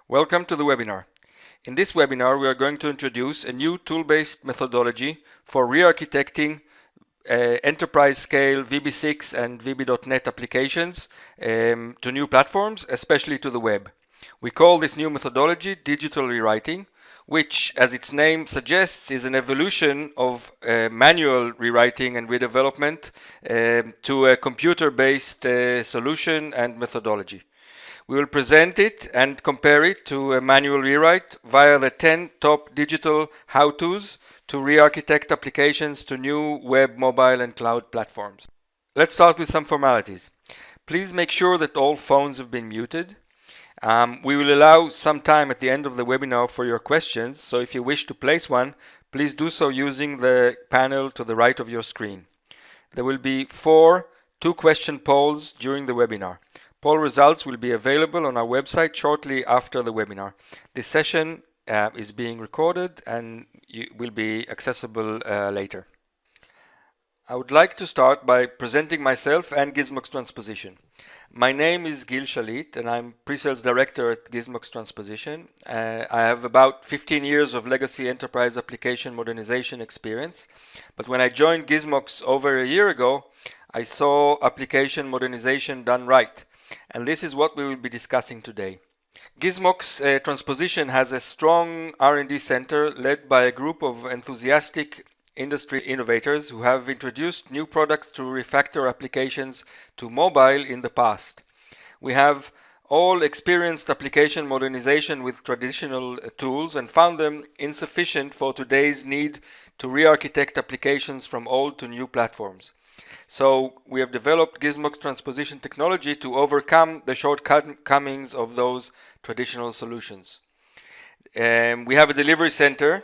Welcome to the webinar. In this webinar, we are going to introduce a new tool-based methodology for re-architecting enterprise-scale VB6 and VB.NET applications to new platforms, especially to the web. We call this new methodology digital rewriting, which, as its name suggests, is an evolution of manual rewriting and redevelopment to a computer-based solution and methodology. We will present it and compare it to a manual rewrite via the 10 top digital how-tos to re-architect applications to new web, mobile, and cloud platforms. Let's start with some formalities. Please make sure that all phones have been muted. We will allow some time at the end of the webinar for your questions, so if you wish to place one, please do so using the panel to the right of your screen. There will be 4 two-question polls during the webinar. Poll results will be available on our website shortly after the webinar. This session is being recorded and will be accessible later. I would like to start by presenting myself and Gizmox Transposition. My name is Gil Shalit and I'm Pre-Sales Director at Gizmox Transposition. I have about 15 years of legacy enterprise application modernization experience, but when I joined Gizmox over a year ago, I saw application modernization done right. And this is what we will be discussing today. Gizmox Transposition has a strong R&D center led by a group of enthusiastic industry innovators who have introduced new products to refactor applications to mobile in the past. We have all experienced application modernization with traditional tools and found them insufficient for today's need to re-architect applications from old to new platforms. So we have developed Gizmox Transposition technology to overcome the shortcomings of those traditional solutions. We have a delivery center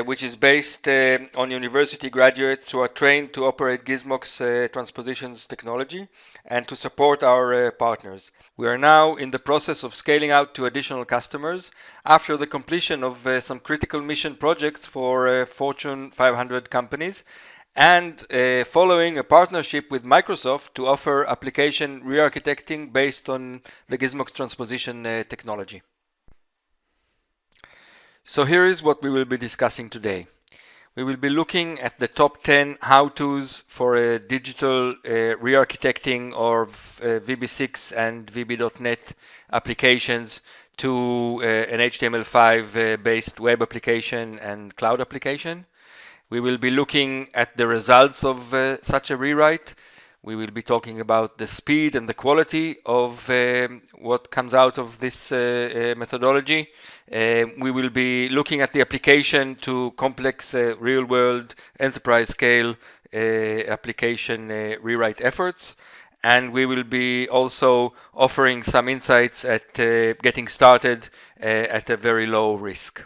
which is based on university graduates who are trained to operate Gizmox Transposition's technology and to support our partners. We are now in the process of scaling out to additional customers after the completion of some critical mission projects for Fortune 500 companies, and following a partnership with Microsoft to offer application re-architecting based on the Gizmox Transposition technology. So here is what we will be discussing today. We will be looking at the top 10 how-tos for a digital re-architecting of VB6 and VB.NET applications to an HTML5 based web application and cloud application. We will be looking at the results of such a rewrite. We will be talking about the speed and the quality of what comes out of this methodology. We will be looking at the application to complex real-world enterprise-scale application rewrite efforts. And we will be also offering some insights at getting started at a very low risk.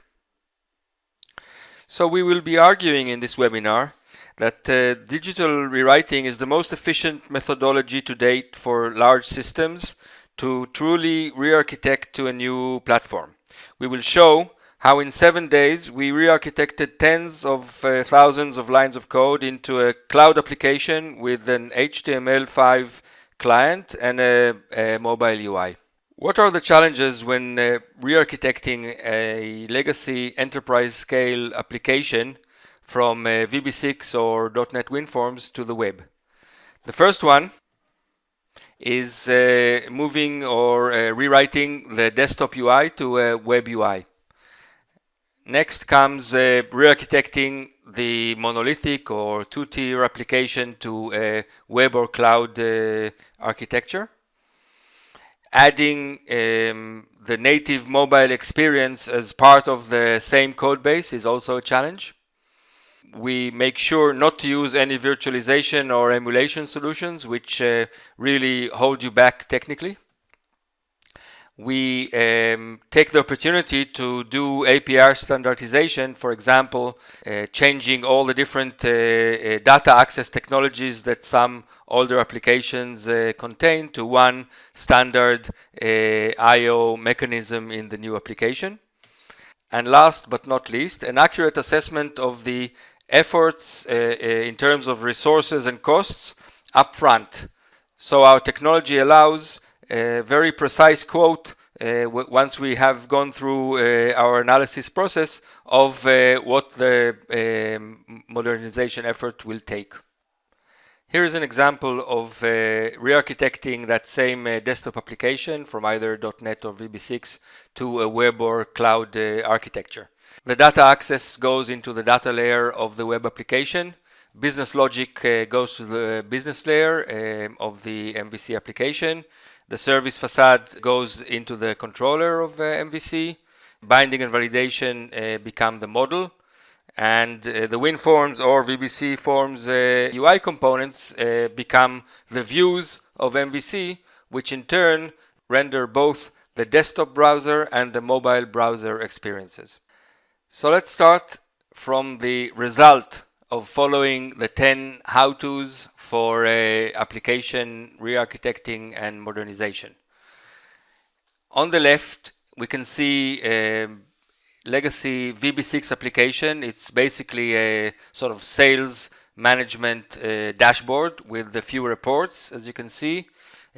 So we will be arguing in this webinar that digital rewriting is the most efficient methodology to date for large systems to truly re-architect to a new platform. We will show how in 7 days we re-architected tens of thousands of lines of code into a cloud application with an HTML5 client and a mobile UI. What are the challenges when re-architecting a legacy enterprise-scale application from VB6 or .NET WinForms to the web? The first one is moving or rewriting the desktop UI to a web UI. Next comes re-architecting the monolithic or two-tier application to a web or cloud architecture. Adding the native mobile experience as part of the same code base is also a challenge. We make sure not to use any virtualization or emulation solutions which really hold you back technically. We take the opportunity to do API standardization, for example, changing all the different data access technologies that some older applications contain to one standard I/O mechanism in the new application. And last but not least, an accurate assessment of the efforts in terms of resources and costs upfront. So our technology allows a very precise quote once we have gone through our analysis process of what the modernization effort will take. Here is an example of re-architecting that same desktop application from either .NET or VB6 to a web or cloud architecture. The data access goes into the data layer of the web application. Business logic goes to the business layer of the MVC application. The service facade goes into the controller of MVC. Binding and validation become the model. And the WinForms or VBC Forms UI components become the views of MVC, which in turn render both the desktop browser and the mobile browser experiences. So let's start from the result of following the 10 how-tos for application re-architecting and modernization. On the left, we can see legacy VB6 application. It's basically a sort of sales management dashboard with a few reports. As you can see,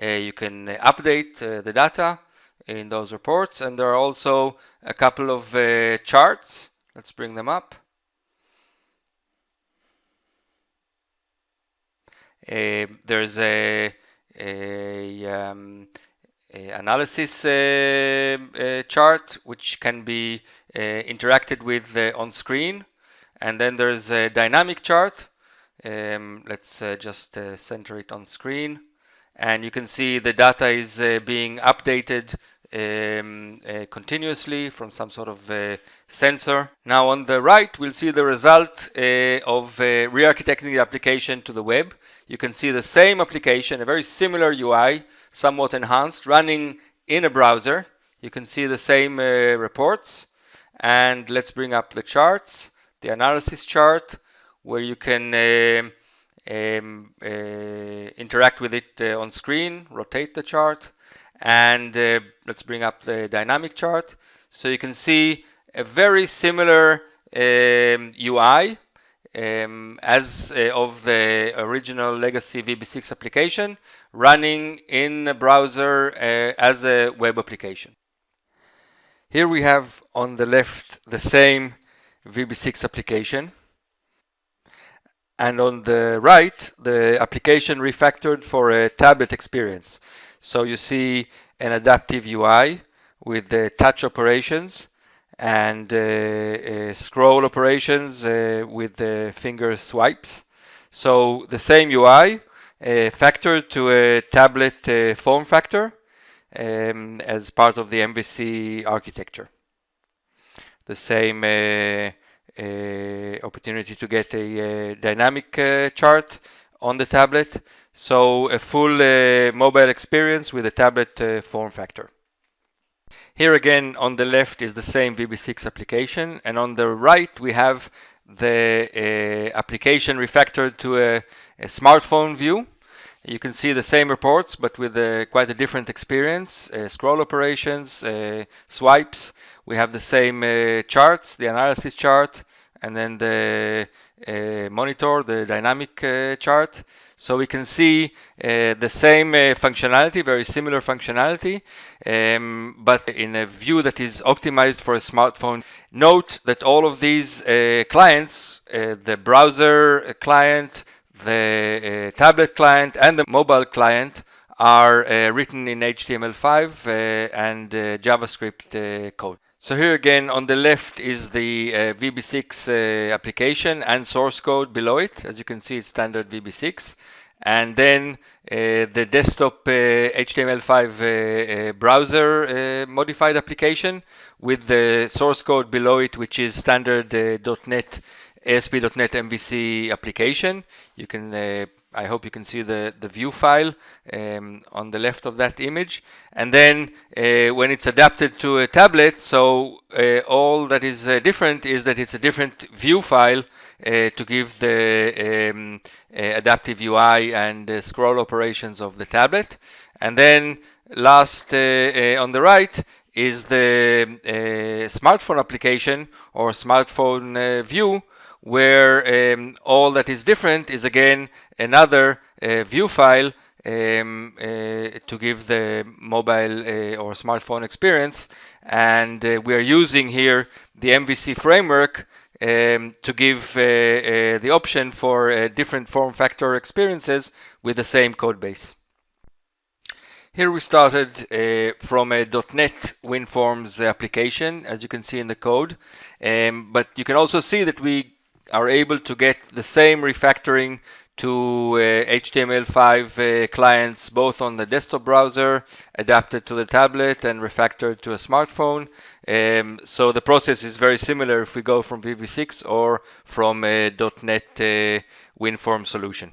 you can update the data in those reports, and there are also a couple of charts. Let's bring them up. There's a analysis chart which can be interacted with on screen, and then there's a dynamic chart. Let's just center it on screen, and you can see the data is being updated continuously from some sort of sensor. Now on the right, we'll see the result of re-architecting the application to the web. You can see the same application, a very similar UI, somewhat enhanced, running in a browser. You can see the same reports. And let's bring up the charts, the analysis chart, where you can interact with it on screen, rotate the chart. And let's bring up the dynamic chart. So you can see a very similar UI as of the original legacy VB6 application running in a browser as a web application. Here we have on the left the same VB6 application, and on the right the application refactored for a tablet experience. So you see an adaptive UI with the touch operations and scroll operations with the finger swipes. So the same UI factored to a tablet form factor as part of the MVC architecture. The same opportunity to get a dynamic chart on the tablet. So a full mobile experience with a tablet form factor. Here again on the left is the same VB6 application, and on the right we have the application refactored to a smartphone view. You can see the same reports but with quite a different experience, scroll operations, swipes. We have the same charts, the analysis chart, and then the monitor, the dynamic chart. So we can see the same functionality, very similar functionality, but in a view that is optimized for a smartphone. Note that all of these clients, the browser client, the tablet client, and the mobile client, are written in HTML5 and JavaScript code. So here again on the left is the VB6 application and source code below it. As you can see, it's standard VB6. And then the desktop HTML5 browser modified application with the source code below it, which is standard .NET ASP.NET MVC application. You can I hope you can see the view file on the left of that image. And then when it's adapted to a tablet, so all that is different is that it's a different view file to give the adaptive UI and scroll operations of the tablet. And then last on the right is the smartphone application or smartphone view, where all that is different is again another view file to give the mobile or smartphone experience, and we are using here the MVC framework to give the option for different form factor experiences with the same code base. Here we started from a .NET WinForms application, as you can see in the code, but you can also see that we are able to get the same refactoring to HTML5 clients, both on the desktop browser, adapted to the tablet, and refactored to a smartphone. So the process is very similar if we go from VB6 or from a .NET WinForm solution.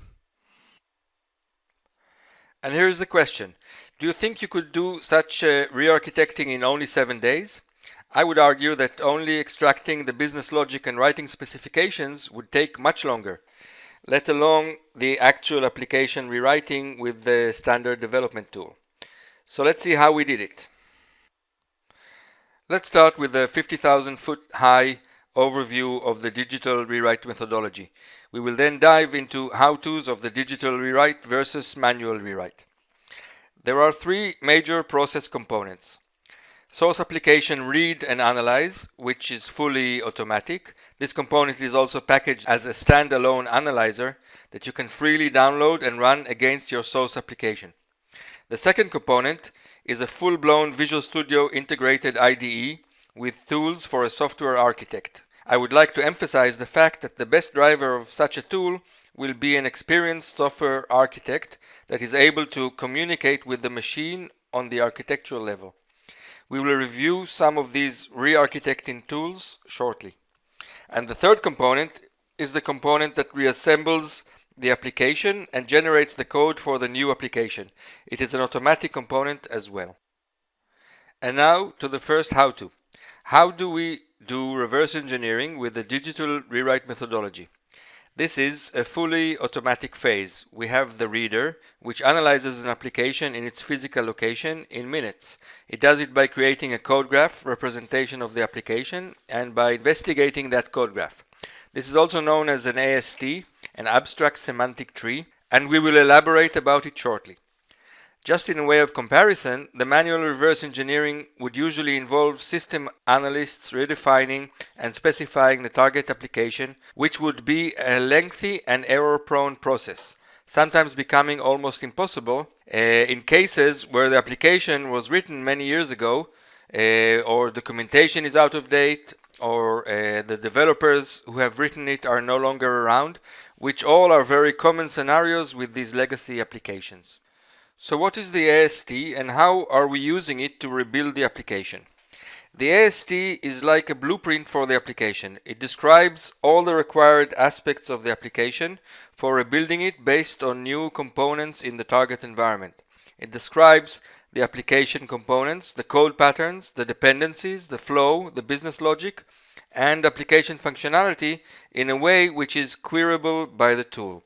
And here's the question. Do you think you could do such re-architecting in only 7 days? I would argue that only extracting the business logic and writing specifications would take much longer, let alone the actual application rewriting with the standard development tool. So let's see how we did it. Let's start with the 50,000 foot high overview of the digital rewrite methodology. We will then dive into how-tos of the digital rewrite versus manual rewrite. There are three major process components. Source application read and analyze, which is fully automatic. This component is also packaged as a standalone analyzer that you can freely download and run against your source application. The second component is a full-blown Visual Studio integrated IDE with tools for a software architect. I would like to emphasize the fact that the best driver of such a tool will be an experienced software architect that is able to communicate with the machine on the architectural level. We will review some of these re-architecting tools shortly. And the third component is the component that reassembles the application and generates the code for the new application. It is an automatic component as well. And now to the first how-to. How do we do reverse engineering with the digital rewrite methodology? This is a fully automatic phase. We have the reader, which analyzes an application in its physical location in minutes. It does it by creating a code graph representation of the application and by investigating that code graph. This is also known as an AST, an abstract semantic tree, and we will elaborate about it shortly. Just in a way of comparison, the manual reverse engineering would usually involve system analysts redefining and specifying the target application, which would be a lengthy and error-prone process, sometimes becoming almost impossible in cases where the application was written many years ago, or documentation is out of date, or the developers who have written it are no longer around, which all are very common scenarios with these legacy applications. So what is the AST and how are we using it to rebuild the application? The AST is like a blueprint for the application. It describes all the required aspects of the application for rebuilding it based on new components in the target environment. It describes the application components, the code patterns, the dependencies, the flow, the business logic, and application functionality in a way which is queryable by the tool.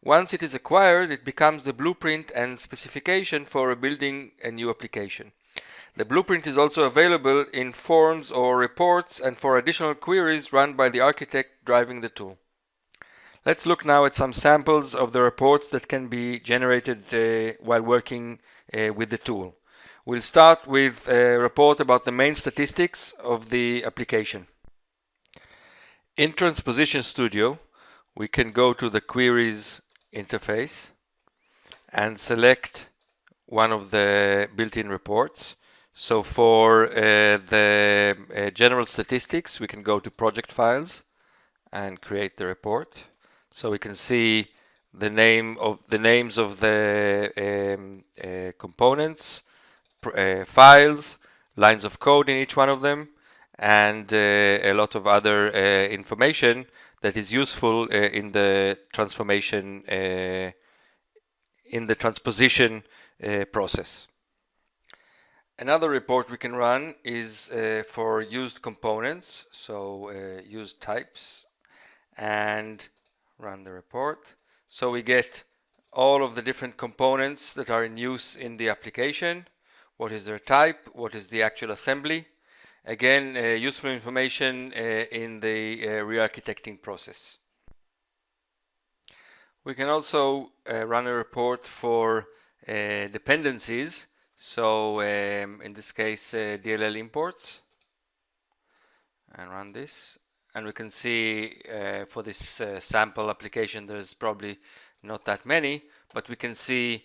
Once it is acquired, it becomes the blueprint and specification for rebuilding a new application. The blueprint is also available in forms or reports and for additional queries run by the architect driving the tool. Let's look now at some samples of the reports that can be generated while working with the tool. We'll start with a report about the main statistics of the application. In Transposition Studio, we can go to the Queries interface and select one of the built-in reports. So for the general statistics, we can go to Project Files and create the report. So we can see the names of the components, files, lines of code in each one of them, and a lot of other information that is useful in the transformation, in the transposition process. Another report we can run is for used components, so used types, and run the report. So we get all of the different components that are in use in the application, what is their type, what is the actual assembly. Again, useful information in the re-architecting process. We can also run a report for dependencies. So in this case, DLL imports, and run this. And we can see for this sample application, there's probably not that many, but we can see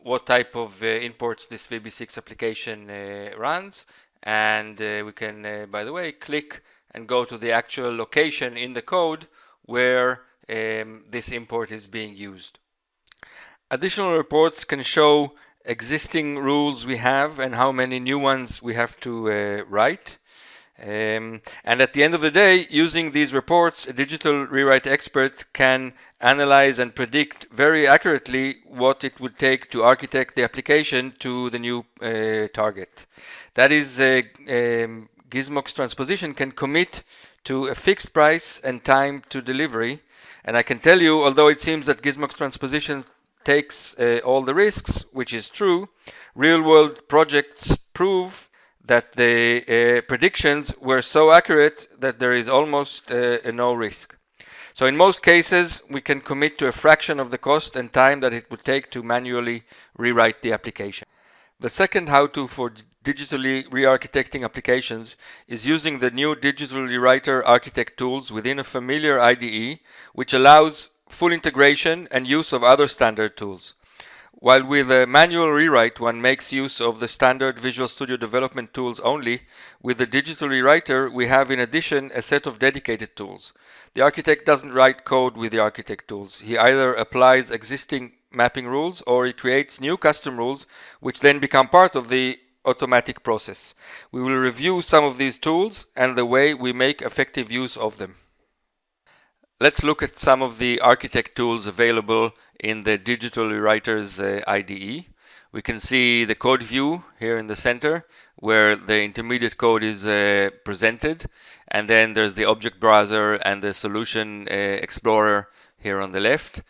what type of imports this VB6 application runs. And we can, by the way, click and go to the actual location in the code where this import is being used. Additional reports can show existing rules we have and how many new ones we have to write. And at the end of the day, using these reports, a digital rewrite expert can analyze and predict very accurately what it would take to architect the application to the new target. That is, Gizmox Transposition can commit to a fixed price and time to delivery. And I can tell you, although it seems that Gizmox Transposition takes all the risks, which is true, real-world projects prove that the predictions were so accurate that there is almost no risk. So in most cases, we can commit to a fraction of the cost and time that it would take to manually rewrite the application. The second how-to for digitally re-architecting applications is using the new Digital Rewriter Architect tools within a familiar IDE, which allows full integration and use of other standard tools. While with a manual rewrite, one makes use of the standard Visual Studio development tools only, with the Digital Rewriter, we have in addition a set of dedicated tools. The architect doesn't write code with the architect tools. He either applies existing mapping rules or he creates new custom rules, which then become part of the automatic process. We will review some of these tools and the way we make effective use of them. Let's look at some of the architect tools available in the Digital Rewriter's IDE. We can see the code view here in the center, where the intermediate code is presented, and then there's the object browser and the solution explorer here on the left.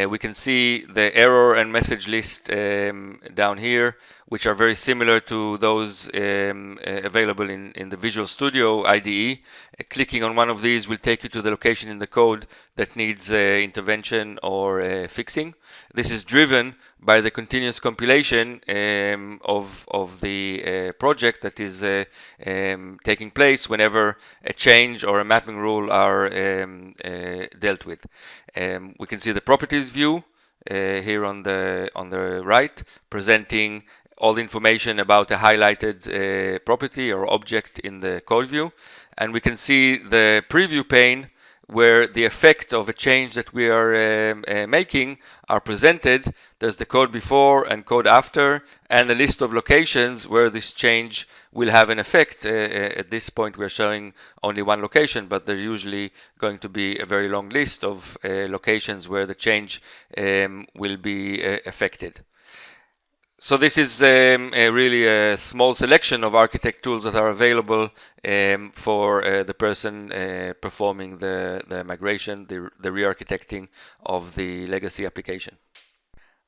We can see the error and message list down here, which are very similar to those available in the Visual Studio IDE. Clicking on one of these will take you to the location in the code that needs intervention or fixing. This is driven by the continuous compilation of the project that is taking place whenever a change or a mapping rule are dealt with. We can see the properties view here on the right, presenting all the information about a highlighted property or object in the code view. And we can see the preview pane where the effect of a change that we are making are presented. There's the code before and code after, and a list of locations where this change will have an effect. At this point we're showing only one location, but there's usually going to be a very long list of locations where the change will be affected. So this is really a small selection of architect tools that are available for the person performing the migration, the re-architecting of the legacy application.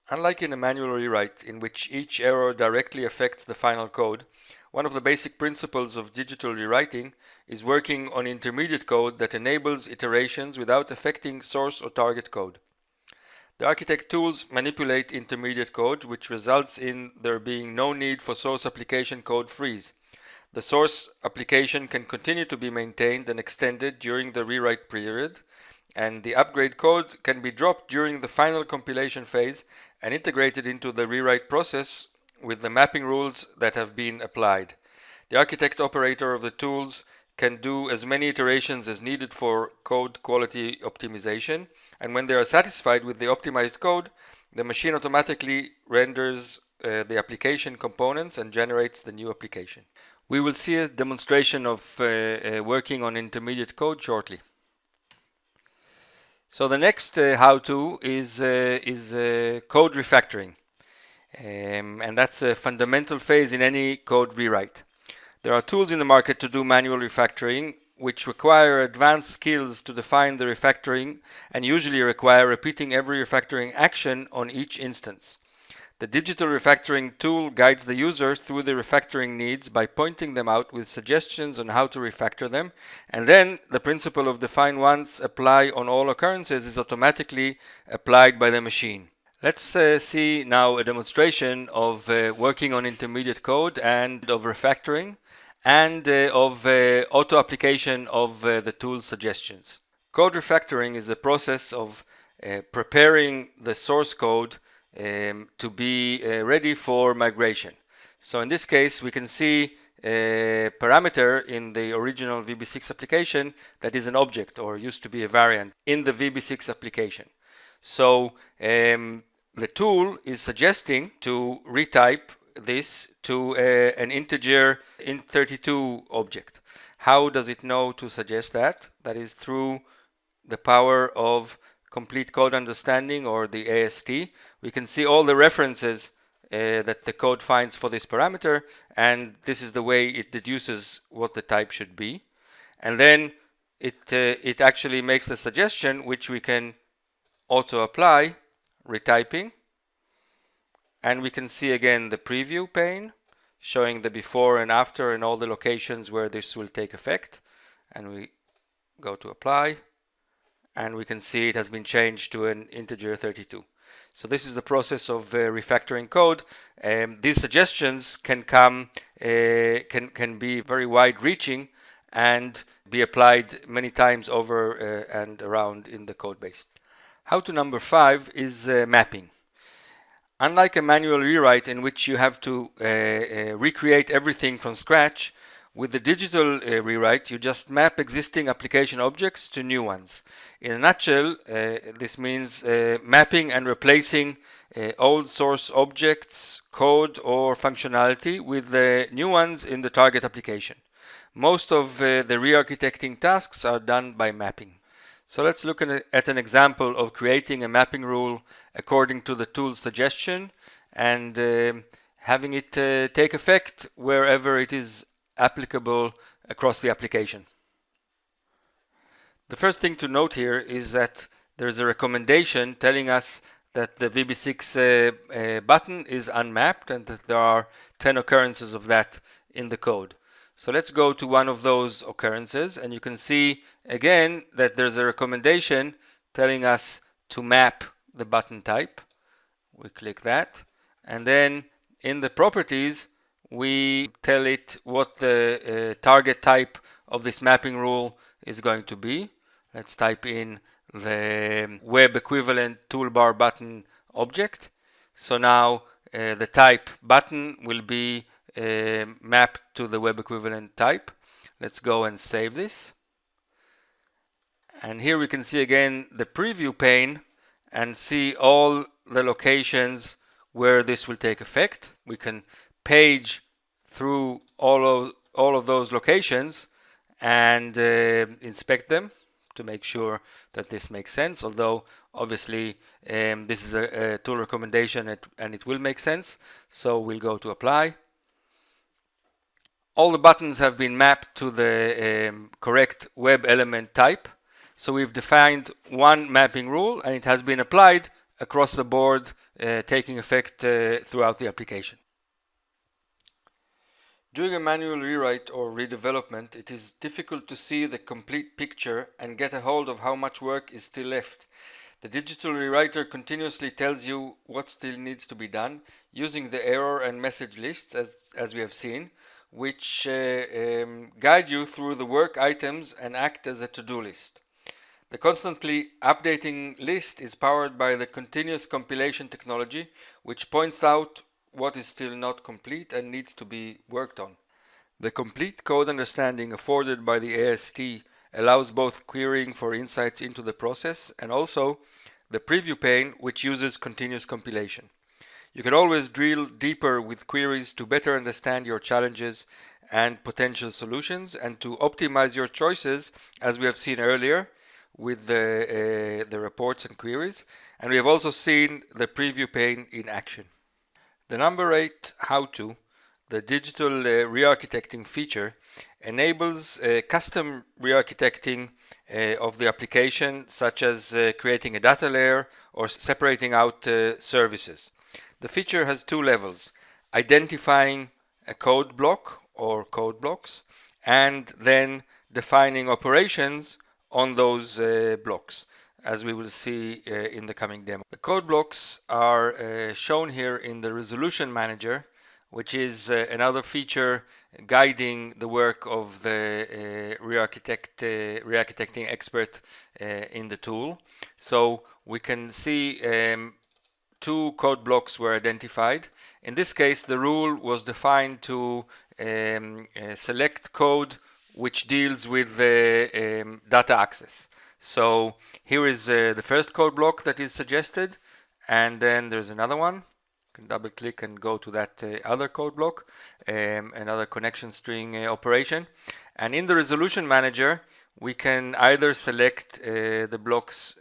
Unlike in a manual rewrite, in which each error directly affects the final code, one of the basic principles of digital rewriting is working on intermediate code that enables iterations without affecting source or target code. The architect tools manipulate intermediate code, which results in there being no need for source application code freeze. The source application can continue to be maintained and extended during the rewrite period, and the upgrade code can be dropped during the final compilation phase and integrated into the rewrite process with the mapping rules that have been applied. The architect operator of the tools can do as many iterations as needed for code quality optimization, and when they are satisfied with the optimized code, the machine automatically renders the application components and generates the new application. We will see a demonstration of working on intermediate code shortly. So the next how-to is code refactoring, and that's a fundamental phase in any code rewrite. There are tools in the market to do manual refactoring, which require advanced skills to define the refactoring and usually require repeating every refactoring action on each instance. The digital refactoring tool guides the user through the refactoring needs by pointing them out with suggestions on how to refactor them, and then the principle of define once, apply on all occurrences is automatically applied by the machine. Let's see now a demonstration of working on intermediate code and of refactoring and of auto application of the tool suggestions. Code refactoring is the process of preparing the source code to be ready for migration. So in this case, we can see a parameter in the original VB6 application that is an object or used to be a variant in the VB6 application. So the tool is suggesting to retype this to an integer int32 object. How does it know to suggest that? That is through the power of complete code understanding, or the AST. We can see all the references that the code finds for this parameter, and this is the way it deduces what the type should be. And then it actually makes the suggestion, which we can auto apply, retyping, and we can see again the preview pane showing the before and after and all the locations where this will take effect. And we go to apply, and we can see it has been changed to an integer 32. So this is the process of refactoring code. These suggestions can come can be very wide-reaching and be applied many times over and around in the code base. How to number 5 is mapping. Unlike a manual rewrite in which you have to recreate everything from scratch, with the digital rewrite, you just map existing application objects to new ones. In a nutshell, this means mapping and replacing old source objects, code, or functionality with new ones in the target application. Most of the re-architecting tasks are done by mapping. So let's look at an example of creating a mapping rule according to the tool's suggestion and having it take effect wherever it is applicable across the application. The first thing to note here is that there's a recommendation telling us that the VB6 button is unmapped and that there are 10 occurrences of that in the code. So let's go to one of those occurrences, and you can see again that there's a recommendation telling us to map the button type. We click that, and then in the properties we tell it what the target type of this mapping rule is going to be. Let's type in the web equivalent toolbar button object. So now the type button will be mapped to the web equivalent type. Let's go and save this. And here we can see again the preview pane and see all the locations where this will take effect. We can page through all of those locations and inspect them to make sure that this makes sense, although obviously this is a tool recommendation and it will make sense. So we'll go to apply. All the buttons have been mapped to the correct web element type. So we've defined one mapping rule and it has been applied across the board, taking effect throughout the application. During a manual rewrite or redevelopment, it is difficult to see the complete picture and get a hold of how much work is still left. The digital rewriter continuously tells you what still needs to be done using the error and message lists as we have seen, which guide you through the work items and act as a to-do list. The constantly updating list is powered by the continuous compilation technology, which points out what is still not complete and needs to be worked on. The complete code understanding afforded by the AST allows both querying for insights into the process and also the preview pane, which uses continuous compilation. You can always drill deeper with queries to better understand your challenges and potential solutions and to optimize your choices, as we have seen earlier with the reports and queries. And we have also seen the preview pane in action. The number 8 how-to, the digital re-architecting feature, enables custom re-architecting of the application, such as creating a data layer or separating out services. The feature has two levels: identifying a code block or code blocks, and then defining operations on those blocks. as we will see in the coming demo. The code blocks are shown here in the Resolution Manager, which is another feature guiding the work of the re-architecting expert in the tool. So we can see two code blocks were identified. In this case, the rule was defined to select code which deals with the data access. So here is the first code block that is suggested, and then there's another one. You can double click and go to that other code block, another connection string operation. And in the Resolution Manager, we can either select the blocks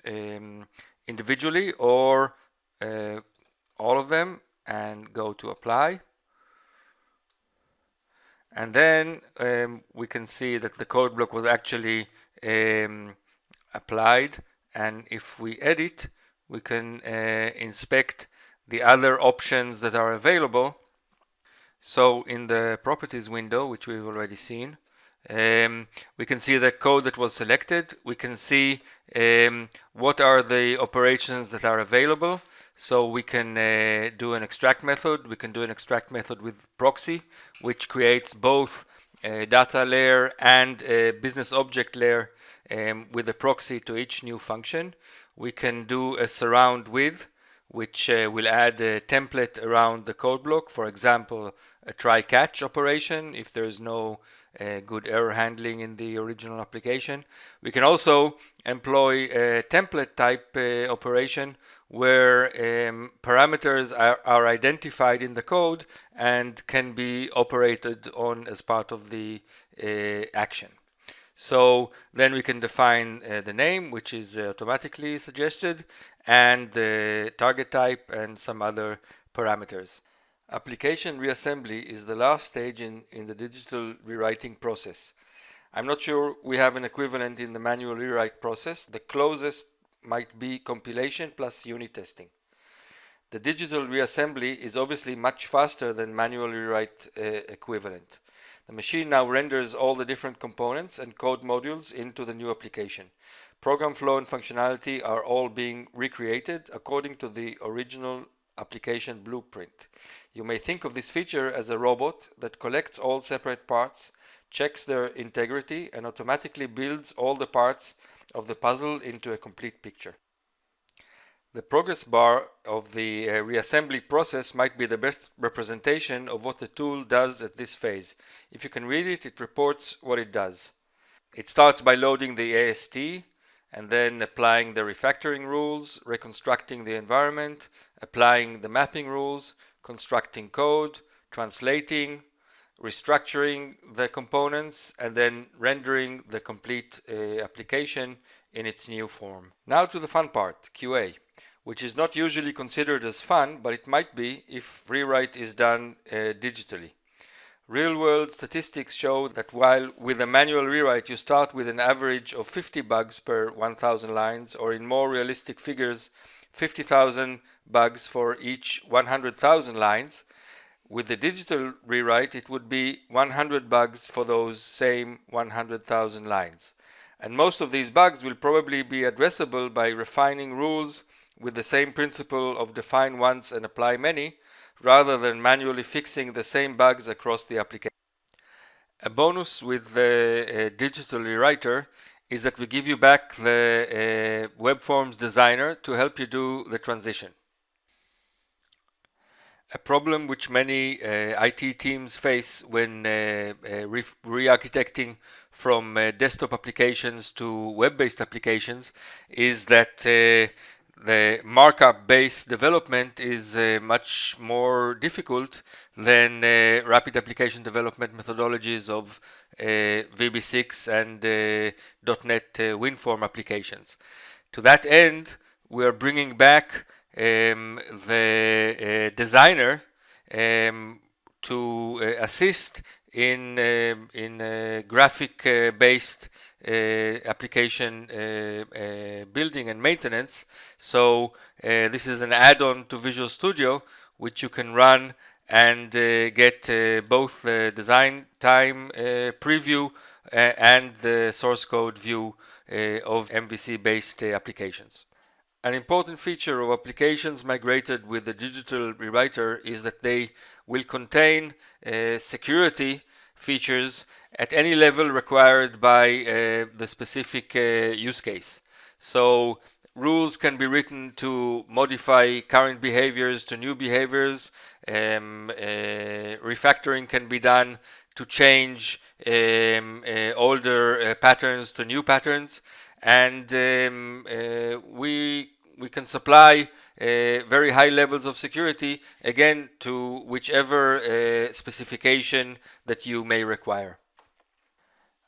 individually or all of them and go to apply. And then we can see that the code block was actually applied, and if we edit, we can inspect the other options that are available. So in the properties window, which we've already seen, we can see the code that was selected. We can see what are the operations that are available. So we can do an extract method. We can do an extract method with proxy, which creates both a data layer and a business object layer with a proxy to each new function. We can do a surround with, which will add a template around the code block. For example, a try-catch operation if there is no good error handling in the original application. We can also employ a template type operation where parameters are identified in the code and can be operated on as part of the action. So then we can define the name, which is automatically suggested, and the target type and some other parameters. Application reassembly is the last stage in the digital rewriting process. I'm not sure we have an equivalent in the manual rewrite process. The closest might be compilation plus unit testing. The digital reassembly is obviously much faster than manual rewrite equivalent. The machine now renders all the different components and code modules into the new application. Program flow and functionality are all being recreated according to the original application blueprint. You may think of this feature as a robot that collects all separate parts, checks their integrity, and automatically builds all the parts of the puzzle into a complete picture. The progress bar of the reassembly process might be the best representation of what the tool does at this phase. If you can read it, it reports what it does. It starts by loading the AST and then applying the refactoring rules, reconstructing the environment, applying the mapping rules, constructing code, translating, restructuring the components, and then rendering the complete application in its new form. Now to the fun part, QA, which is not usually considered as fun, but it might be if rewrite is done digitally. Real-world statistics show that while with a manual rewrite you start with an average of 50 bugs per 1,000 lines, or in more realistic figures, 50,000 bugs for each 100,000 lines, with the digital rewrite it would be 100 bugs for those same 100,000 lines. And most of these bugs will probably be addressable by refining rules with the same principle of define once and apply many, rather than manually fixing the same bugs across the application. A bonus with the digital rewriter is that we give you back the web forms designer to help you do the transition. A problem which many IT teams face when re-architecting from desktop applications to web-based applications is that the markup-based development is much more difficult than rapid application development methodologies of VB6 and .NET WinForm applications. To that end, we are bringing back the designer to assist in graphic-based application building and maintenance. So this is an add-on to Visual Studio which you can run and get both the design time preview and the source code view of MVC-based applications. An important feature of applications migrated with the digital rewriter is that they will contain security features at any level required by the specific use case. So rules can be written to modify current behaviors to new behaviors. Refactoring can be done to change older patterns to new patterns, and we can supply very high levels of security, again, to whichever specification that you may require.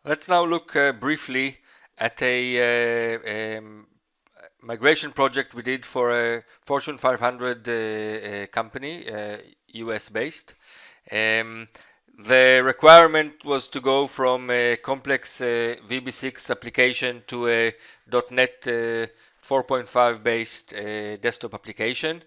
Let's now look briefly at a migration project we did for a Fortune 500 company, US based. The requirement was to go from a complex VB6 application to a .NET 4.5 based desktop application.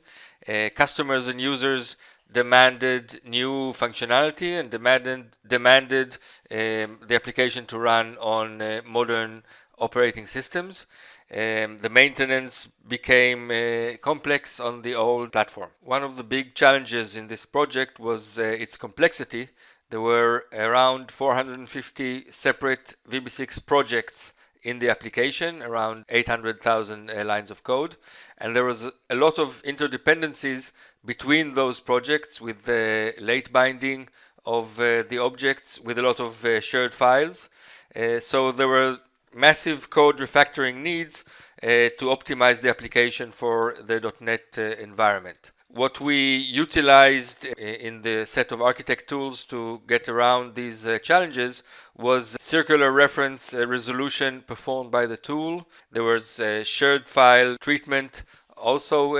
Customers and users demanded new functionality and demanded the application to run on modern operating systems. The maintenance became complex on the old platform. One of the big challenges in this project was its complexity. There were around 450 separate VB6 projects in the application, around 800,000 lines of code, and there was a lot of interdependencies between those projects with the late binding of the objects with a lot of shared files. So there were massive code refactoring needs to optimize the application for the .NET environment. What we utilized in the set of architect tools to get around these challenges was circular reference resolution performed by the tool. There was shared file treatment also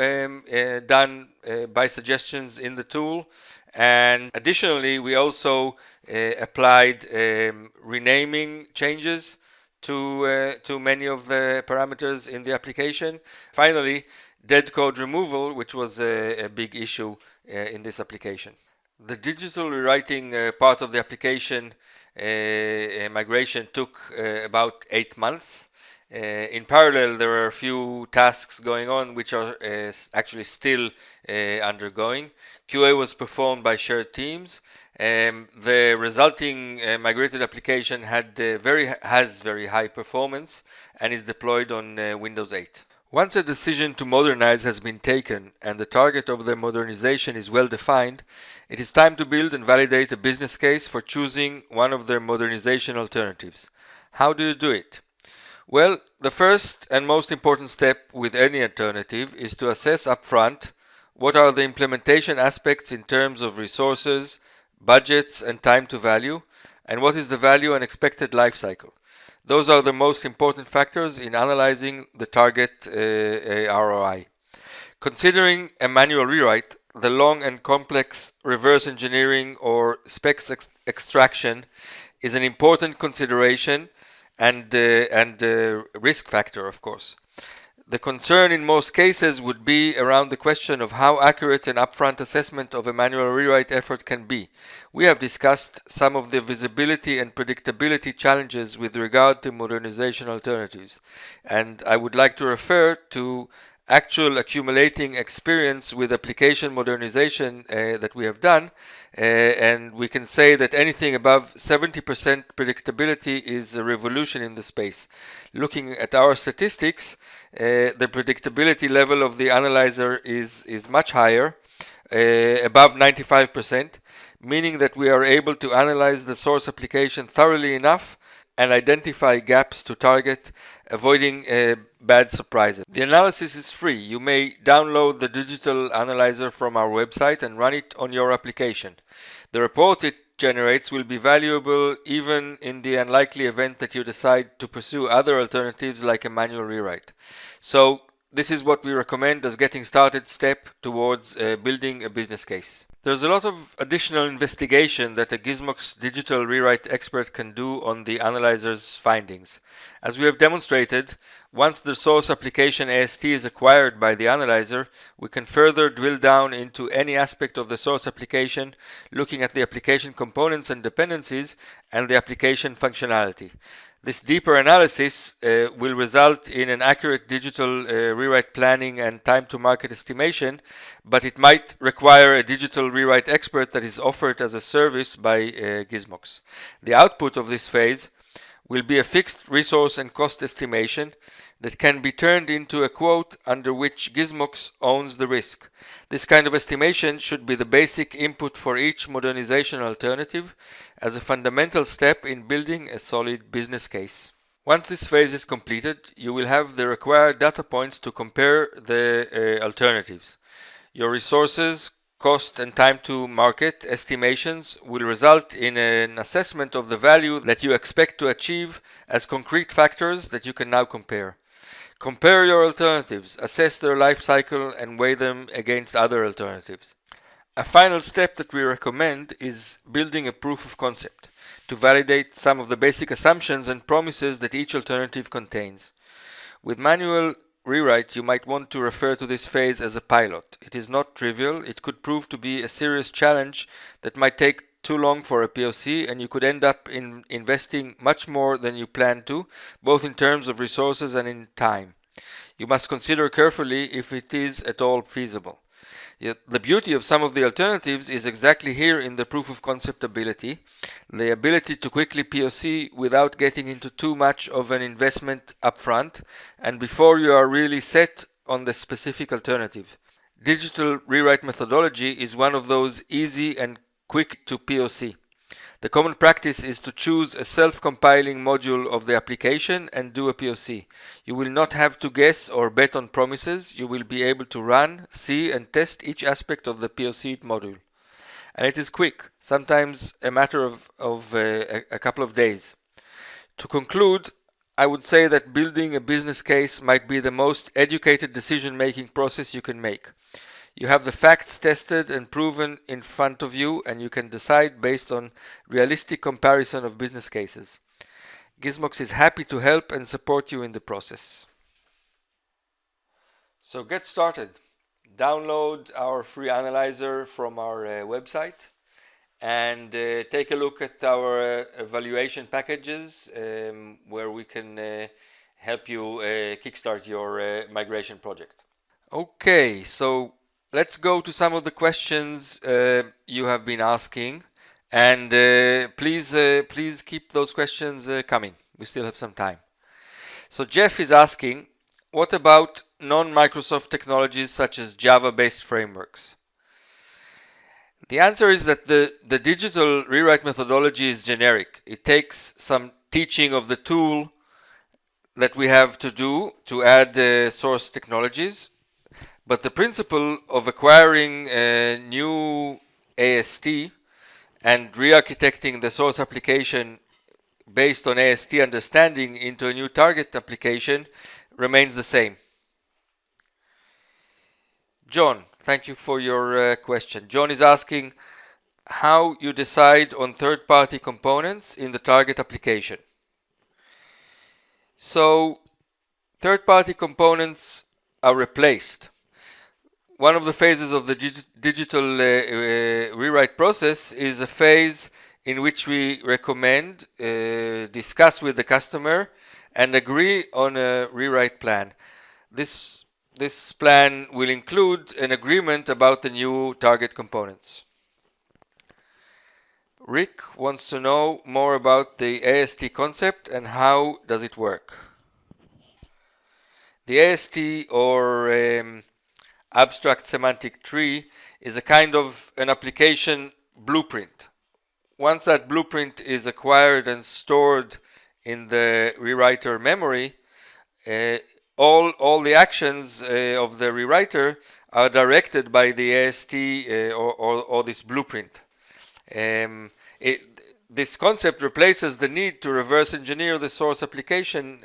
done by suggestions in the tool. And additionally, we also applied renaming changes to many of the parameters in the application. Finally, dead code removal, which was a big issue in this application. The digital rewriting part of the application migration took about 8 months. In parallel, there are a few tasks going on which are actually still undergoing. QA was performed by shared teams. The resulting migrated application has very high performance and is deployed on Windows 8. Once a decision to modernize has been taken and the target of the modernization is well defined, it is time to build and validate a business case for choosing one of their modernization alternatives. How do you do it? Well, the first and most important step with any alternative is to assess upfront what are the implementation aspects in terms of resources, budgets, and time to value, and what is the value and expected life cycle. Those are the most important factors in analyzing the target ROI. Considering a manual rewrite, the long and complex reverse engineering or specs extraction is an important consideration and risk factor, of course. The concern in most cases would be around the question of how accurate an upfront assessment of a manual rewrite effort can be. We have discussed some of the visibility and predictability challenges with regard to modernization alternatives, and I would like to refer to actual accumulating experience with application modernization that we have done, and we can say that anything above 70% predictability is a revolution in the space. Looking at our statistics, the predictability level of the analyzer is much higher, above 95%, meaning that we are able to analyze the source application thoroughly enough and identify gaps to target, avoiding bad surprises. The analysis is free. You may download the digital analyzer from our website and run it on your application. The report it generates will be valuable even in the unlikely event that you decide to pursue other alternatives like a manual rewrite. So this is what we recommend as getting started step towards building a business case. There's a lot of additional investigation that a Gizmox digital rewrite expert can do on the analyzer's findings. As we have demonstrated, once the source application AST is acquired by the analyzer, we can further drill down into any aspect of the source application, looking at the application components and dependencies and the application functionality. This deeper analysis will result in an accurate digital rewrite planning and time to market estimation, but it might require a digital rewrite expert that is offered as a service by Gizmox. The output of this phase will be a fixed resource and cost estimation that can be turned into a quote under which Gizmox owns the risk. This kind of estimation should be the basic input for each modernization alternative as a fundamental step in building a solid business case. Once this phase is completed, you will have the required data points to compare the alternatives. Your resources, cost and time to market estimations will result in an assessment of the value that you expect to achieve as concrete factors that you can now compare. Compare your alternatives, assess their life cycle and weigh them against other alternatives. A final step that we recommend is building a proof of concept to validate some of the basic assumptions and promises that each alternative contains. With manual rewrite, you might want to refer to this phase as a pilot. It is not trivial. It could prove to be a serious challenge that might take too long for a POC, and you could end up investing much more than you planned to, both in terms of resources and in time. You must consider carefully if it is at all feasible. Yet the beauty of some of the alternatives is exactly here in the proof of concept ability, the ability to quickly POC without getting into too much of an investment upfront and before you are really set on the specific alternative. Digital rewrite methodology is one of those easy and quick to POC. The common practice is to choose a self-compiling module of the application and do a POC. You will not have to guess or bet on promises. You will be able to run, see and test each aspect of the POC module. And it is quick, sometimes a matter of a couple of days. To conclude, I would say that building a business case might be the most educated decision-making process you can make. You have the facts tested and proven in front of you, and you can decide based on realistic comparison of business cases. Gizmox is happy to help and support you in the process. So get started. Download our free analyzer from our website and take a look at our evaluation packages where we can help you kickstart your migration project. Okay, so let's go to some of the questions you have been asking, and please keep those questions coming. We still have some time. So Jeff is asking, what about non-Microsoft technologies such as Java-based frameworks? The answer is that the digital rewrite methodology is generic. It takes some teaching of the tool that we have to do to add source technologies. But the principle of acquiring a new AST and re-architecting the source application based on AST understanding into a new target application remains the same. John, thank you for your question. John is asking how you decide on third-party components in the target application. So, third-party components are replaced. One of the phases of the digital rewrite process is a phase in which we recommend, discuss with the customer, and agree on a rewrite plan. This plan will include an agreement about the new target components. Rick wants to know more about the AST concept and how does it work. The AST, or abstract semantic tree, is a kind of an application blueprint. Once that blueprint is acquired and stored in the rewriter memory, all the actions of the rewriter are directed by the AST or this blueprint. This concept replaces the need to reverse engineer the source application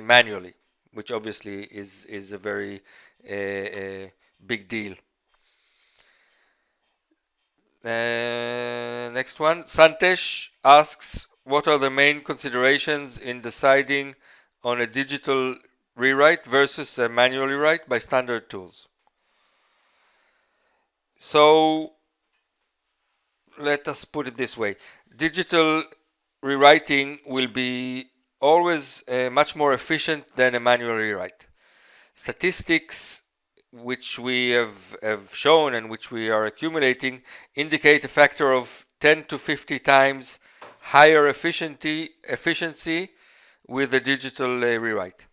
manually, which obviously is a very big deal. Next one. Santesh asks, what are the main considerations in deciding on a digital rewrite versus a manual rewrite by standard tools? So let us put it this way. Digital rewriting will be always much more efficient than a manual rewrite. Statistics which we have shown and which we are accumulating indicate a factor of 10 to 50 times higher efficiency with a digital rewrite.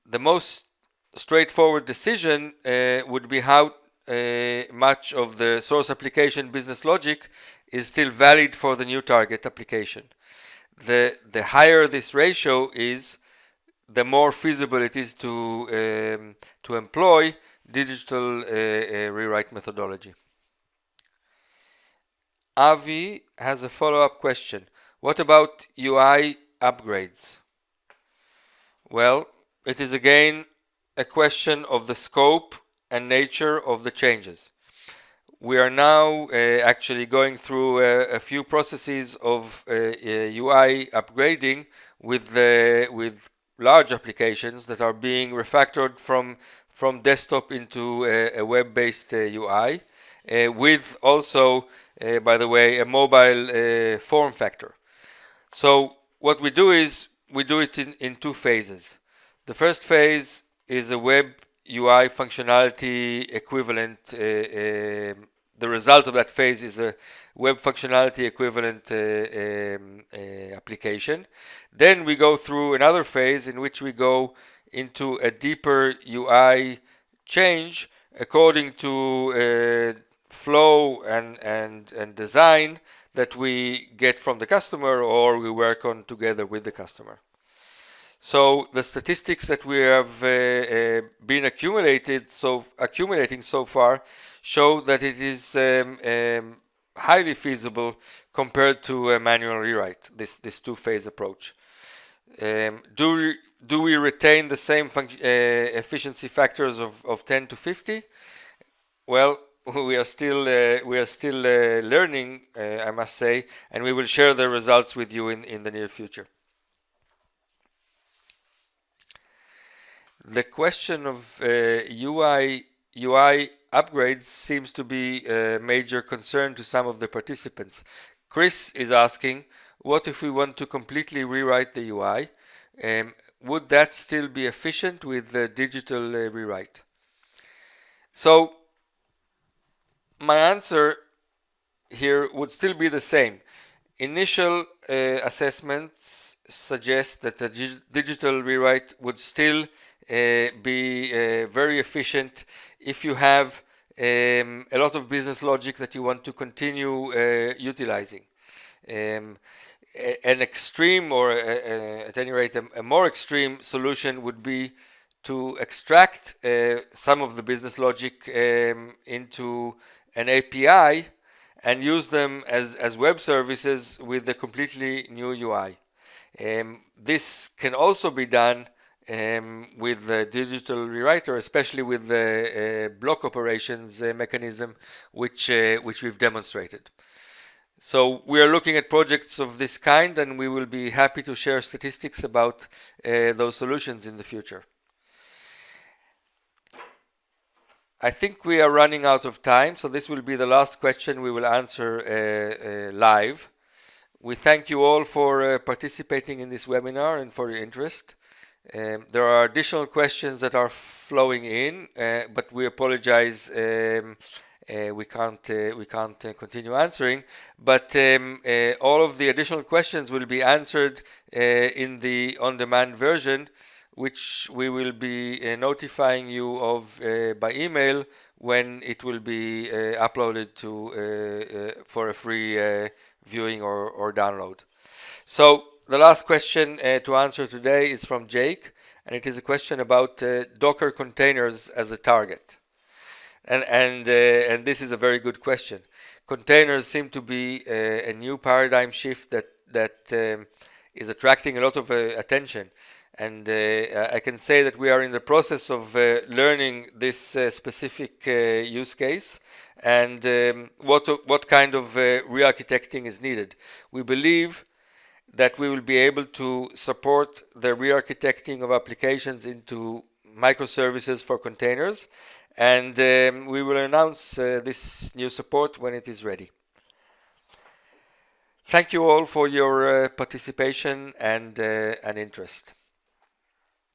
The most straightforward decision would be how much of the source application business logic is still valid for the new target application. The higher this ratio is, the more feasible it is to employ digital rewrite methodology. Avi has a follow-up question. What about UI upgrades? Well, it is again a question of the scope and nature of the changes. We are now actually going through a few processes of UI upgrading with large applications that are being refactored from desktop into a web-based UI, with also, by the way, a mobile form factor. So what we do is we do it in two phases. The first phase is a web UI functionality equivalent. The result of that phase is a web functionality equivalent application. Then we go through another phase in which we go into a deeper UI change according to flow and design that we get from the customer or we work on together with the customer. So the statistics that we have been accumulating so far show that it is highly feasible compared to a manual rewrite, this two-phase approach. Do we retain the same efficiency factors of 10 to 50? Well, we are still learning, I must say, and we will share the results with you in the near future. The question of UI upgrades seems to be a major concern to some of the participants. Chris is asking, what if we want to completely rewrite the UI? Would that still be efficient with the digital rewrite? So my answer here would still be the same. Initial assessments suggest that a digital rewrite would still be very efficient if you have a lot of business logic that you want to continue utilizing. An extreme, or at any rate a more extreme solution would be to extract some of the business logic into an API and use them as web services with a completely new UI. This can also be done with the digital rewriter, especially with the block operations mechanism, which we've demonstrated. So we are looking at projects of this kind, and we will be happy to share statistics about those solutions in the future. I think we are running out of time, so this will be the last question we will answer live. We thank you all for participating in this webinar and for your interest. There are additional questions that are flowing in, but we apologize. We can't continue answering. But all of the additional questions will be answered in the on-demand version, which we will be notifying you of by email when it will be uploaded for a free viewing or download. So the last question to answer today is from Jake, and it is a question about Docker containers as a target. And this is a very good question. Containers seem to be a new paradigm shift that is attracting a lot of attention. And I can say that we are in the process of learning this specific use case, and what kind of re-architecting is needed. We believe that we will be able to support the re-architecting of applications into microservices for containers, and we will announce this new support when it is ready. Thank you all for your participation and interest.